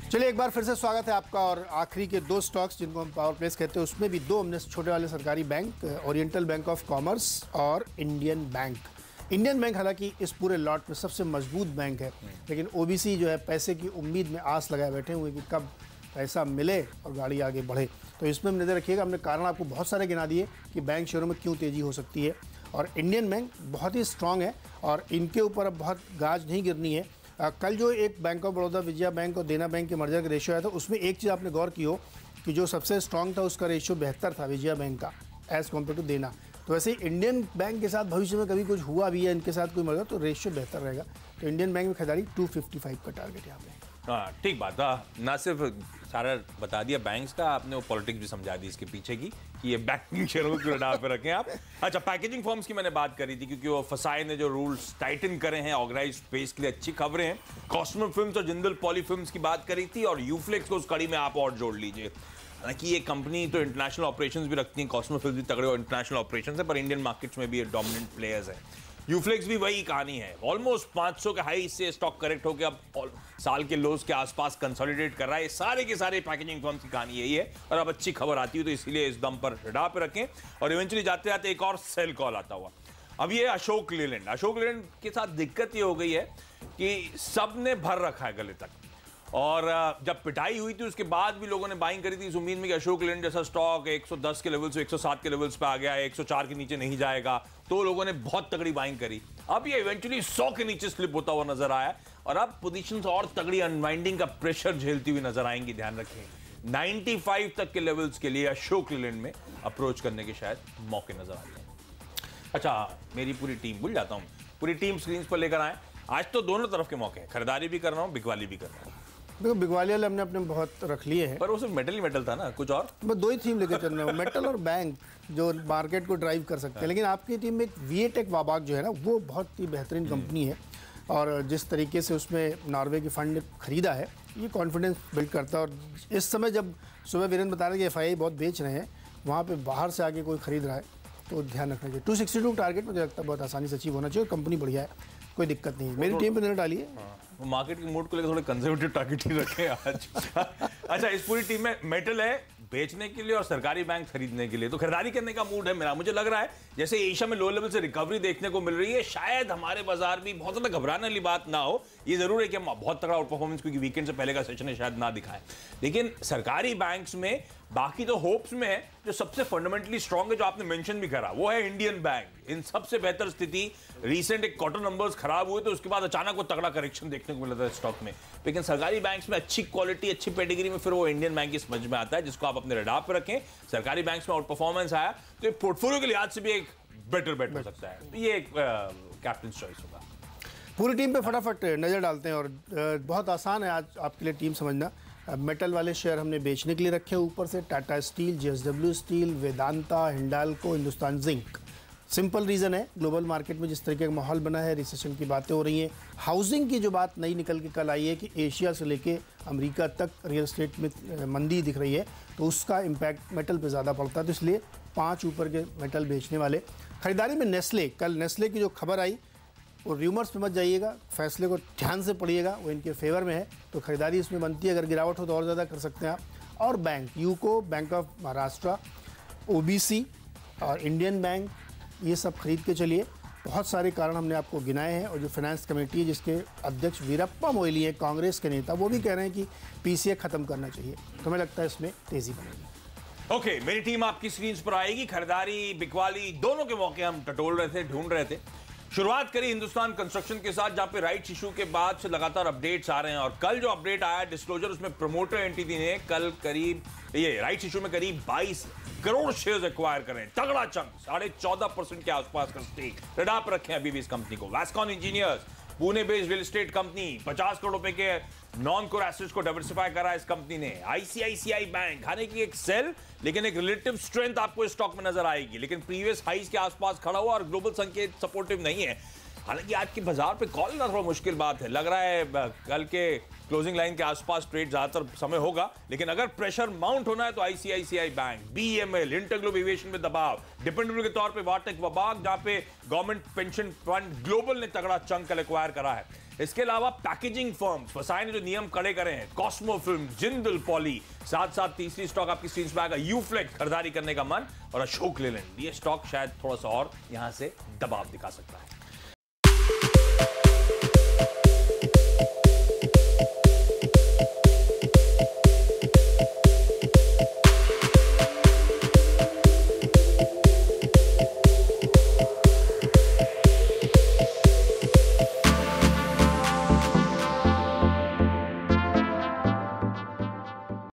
चलिए एक बार फिर से स्वागत है आपका। और आखिरी के दो स्टॉक्स जिनको हम पावर प्लेस कहते हैं उसमें भी दो हमने छोटे वाले सरकारी bank, oriental bank of commerce और इंडियन बैंक। इंडियन बैंक हालांकि इस पूरे लॉट में सबसे मजबूत बैंक है, लेकिन ओबीसी जो है पैसे की उम्मीद में आस लगाए बैठे हुए कि कब पैसा मिले और गाड़ी आगे बढ़े। तो इसमें नज़र रखिएगा। हमने कारण आपको बहुत सारे गिना दिए कि बैंक शेयरों में क्यों तेज़ी हो सकती है। और इंडियन बैंक बहुत ही स्ट्रांग है और इनके ऊपर अब बहुत गाज नहीं गिरनी है। कल जो एक bank of Baroda, Vijaya bank और देना बैंक के मर्जर का रेशियो आया था, उसमें एक चीज़ आपने गौर की हो कि जो सबसे स्ट्रांग था उसका रेशियो 72 था विजया बैंक का एज़ कम्पेयर टू देना। तो वैसे ही इंडियन बैंक के साथ भविष्य में कभी कुछ हुआ भी है इनके साथ कोई मर्जर तो रेशियो बेहतर रहेगा। तो इंडियन बैंक में खरीदारी 255 का टारगेट यहाँ पे। हाँ ठीक बात है। ना सिर्फ सारा बता दिया बैंक्स का, आपने वो पॉलिटिक्स भी समझा दी इसके पीछे की कि ये बैंकिंग शेयरों को क्यों रडार पे रखें आप। अच्छा, पैकेजिंग फर्म्स की मैंने बात करी थी क्योंकि वो फसाई ने जो रूल्स टाइटन करे हैं ऑर्गेनाइज स्पेस के लिए, अच्छी खबरें हैं। कॉस्मो फिल्म्स और जिंदल पॉली फिल्म्स की बात करी थी और यूफ्लेक्स को उस कड़ी में आप और जोड़ लीजिए। हालांकि ये कंपनी तो इंटरनेशनल ऑपरेशंस भी रखती हैं, कॉस्मो फिल्म्स भी तगड़े और इंटरनेशनल ऑपरेशंस है, पर इंडियन मार्केट्स में भी ये डोमिनेंट प्लेयर्स हैं। यूफ्लेक्स भी वही कहानी है, ऑलमोस्ट 500 के हाई से स्टॉक करेक्ट होकर अब साल के लोज के आसपास कंसोलिडेट कर रहा है। ये सारे के सारे पैकेजिंग फर्म्स की कहानी यही है और अब अच्छी खबर आती है तो इसीलिए इस दम पर रडार पे रखें। और इवेंचुअली जाते जाते एक और सेल कॉल आता हुआ। अब ये अशोक लेलैंड के साथ दिक्कत ये हो गई है कि सब ने भर रखा है गले तक, और जब पिटाई हुई थी उसके बाद भी लोगों ने बाइंग करी थी इस उम्मीद में कि अशोक लेलैंड जैसा स्टॉक 110 के लेवल से 107 के लेवल्स पे आ गया है, 104 के नीचे नहीं जाएगा, तो लोगों ने बहुत तगड़ी बाइंग करी। अब ये इवेंचुअली 100 के नीचे स्लिप होता हुआ नजर आया और अब पोजीशंस और तगड़ी अनवाइंडिंग का प्रेशर झेलती हुई नजर आएंगी। ध्यान रखें 95 तक के लेवल्स के लिए अशोक लेलैंड में अप्रोच करने के शायद मौके नजर आते हैं। अच्छा, मेरी पूरी टीम, भूल जाता हूं, पूरी टीम स्क्रीन पर लेकर आए। आज तो दोनों तरफ के मौके हैं, खरीदारी भी कर रहा हूं, बिकवाली भी कर रहा हूं। देखो बिकवाली वाले हमने अपने बहुत रख लिए हैं, पर वो सिर्फ मेटल ही मेटल था ना, कुछ और बस दो ही थीम लेकर चल रहे हो, मेटल और बैंक, जो मार्केट को ड्राइव कर सकते हैं। लेकिन आपकी टीम में एक वीएटेक वाबाक जो है ना, वो बहुत ही बेहतरीन कंपनी है और जिस तरीके से उसमें नॉर्वे के फंड ने खरीदा है ये कॉन्फिडेंस बिल्ड करता है। और इस समय जब सुबह वीरेंद्र बता रहे कि FII बहुत बेच रहे हैं, वहाँ पर बाहर से आके कोई खरीद रहा है तो ध्यान रखना चाहिए। 262 टारगेट मुझे लगता है बहुत आसानी से अचीव होना चाहिए। कंपनी बढ़िया है, कोई दिक्कत नहीं है। मेरी टीम पे नजर डालिए। मार्केट के मूड को लेकर थोड़े कंजर्वेटिव टारगेट ही रखे आज। अच्छा, इस पूरी टीम में मेटल है बेचने के लिए और सरकारी बैंक खरीदने के लिए, तो खरीदारी करने का मूड है मेरा। मुझे लग रहा है जैसे एशिया में लो लेवल से रिकवरी देखने को मिल रही है, शायद हमारे बाजार भी बहुत ज्यादा घबराने वाली बात ना हो। ये जरूर है कि हम बहुत तगड़ा आउट परफॉर्मेंस क्योंकि वीकेंड से पहले का सेशन है शायद ना दिखाए, लेकिन सरकारी बैंक्स में बाकी तो होप्स में है। जो सबसे फंडामेंटली स्ट्रांग है, जो आपने मेंशन भी करा, वो है इंडियन बैंक। इन सबसे बेहतर स्थिति, रीसेंट एक क्वार्टर नंबर्स खराब हुए तो उसके बाद अचानक वो तगड़ा करेक्शन देखने को मिला था स्टॉक में। लेकिन सरकारी बैंक्स में अच्छी क्वालिटी, अच्छी पेडिग्री में फिर वो इंडियन बैंक की समझ में आता है, जिसको आप अपने रडार पर रखें। सरकारी बैंक्स में आउट परफॉर्मेंस आया तो पोर्टफोलियो के लिहाज से भी एक बेटर बेट हो सकता है। ये एक कैप्टन चॉइस होगा। पूरी टीम पे फटाफट नज़र डालते हैं और बहुत आसान है आज आपके लिए टीम समझना। मेटल वाले शेयर हमने बेचने के लिए रखे हैं, ऊपर से Tata steel, JSW steel, Vedanta, Hindalco, Hindustan zinc. Simple reason है, ग्लोबल मार्केट में जिस तरीके का माहौल बना है, रिसेशन की बातें हो रही हैं, हाउसिंग की जो बात नई निकल के कल आई है कि एशिया से लेके अमेरिका तक रियल एस्टेट में मंदी दिख रही है, तो उसका इम्पैक्ट मेटल पे ज़्यादा पड़ता है। तो इसलिए 5 ऊपर के मेटल बेचने वाले। खरीदारी में नेस्ले, कल नेस्ले की जो खबर आई वो र्यूमर्स पे मत जाइएगा, फैसले को ध्यान से पढ़िएगा, वो इनके फेवर में है तो खरीदारी इसमें बनती है। अगर गिरावट हो तो और ज़्यादा कर सकते हैं आप। और bank, UCO, bank of Maharashtra, OBC और इंडियन बैंक, ये सब खरीद के चलिए। बहुत सारे कारण हमने आपको गिनाए हैं और जो फाइनेंस कमेटी है जिसके अध्यक्ष वीरप्पा मोइली है, कांग्रेस के नेता, वो भी कह रहे हैं कि PCA खत्म करना चाहिए। तो हमें लगता है इसमें तेज़ी बनेगी। ओके, मेरी टीम आपकी स्क्रीन पर आएगी। खरीदारी बिकवाली दोनों के मौके हम टटोल रहे थे, ढूंढ रहे थे। शुरुआत करी हिंदुस्तान कंस्ट्रक्शन के साथ, जहां पे राइट्स इशू के बाद से लगातार अपडेट्स आ रहे हैं और कल जो अपडेट आया डिस्क्लोजर, उसमें प्रमोटर एंटिटी ने कल करीब ये राइट्स इशू में करीब 22 करोड़ शेयर्स एक्वायर करें, तगड़ा चंक, 14.5% के आसपास का स्टेक रडार पर रखे अभी भी इस कंपनी को। Vascon engineers, Pune based real estate company, 50 crore रुपए के नॉन कोर एसेट्स को डाइवर्सिफाई करा इस कंपनी ने। ICICI बैंक, हालांकि एक सेल लेकिन एक रिलेटिव स्ट्रेंथ आपको इस स्टॉक में नजर आएगी, लेकिन प्रीवियस हाइज के आसपास खड़ा हुआ और ग्लोबल संकेत सपोर्टिव नहीं है। हालांकि आज की बाजार पे कॉल करना थोड़ा मुश्किल बात है, लग रहा है कल के क्लोजिंग लाइन के आसपास ट्रेड ज्यादातर समय होगा, लेकिन अगर प्रेशर माउंट होना है तो ICICI bank, BML, InterGlobe aviation में दबाव, डिपेंडेबल के तौर पे वाटेक वबाक, जहां पे गवर्नमेंट पेंशन फंड ग्लोबल ने तगड़ा चंक एक्वायर करा है। इसके अलावा पैकेजिंग फर्म्स, फसाई ने जो नियम कड़े करे हैं, कॉस्मो फिल्म, जिंदल पॉली, साथ साथ तीसरी स्टॉक आपकी स्क्रीन पे आएगा यूफ्लेक्स, खरीदारी करने का मन, और अशोक लेलैंड, ये स्टॉक शायद थोड़ा सा और यहां से दबाव दिखा सकता है।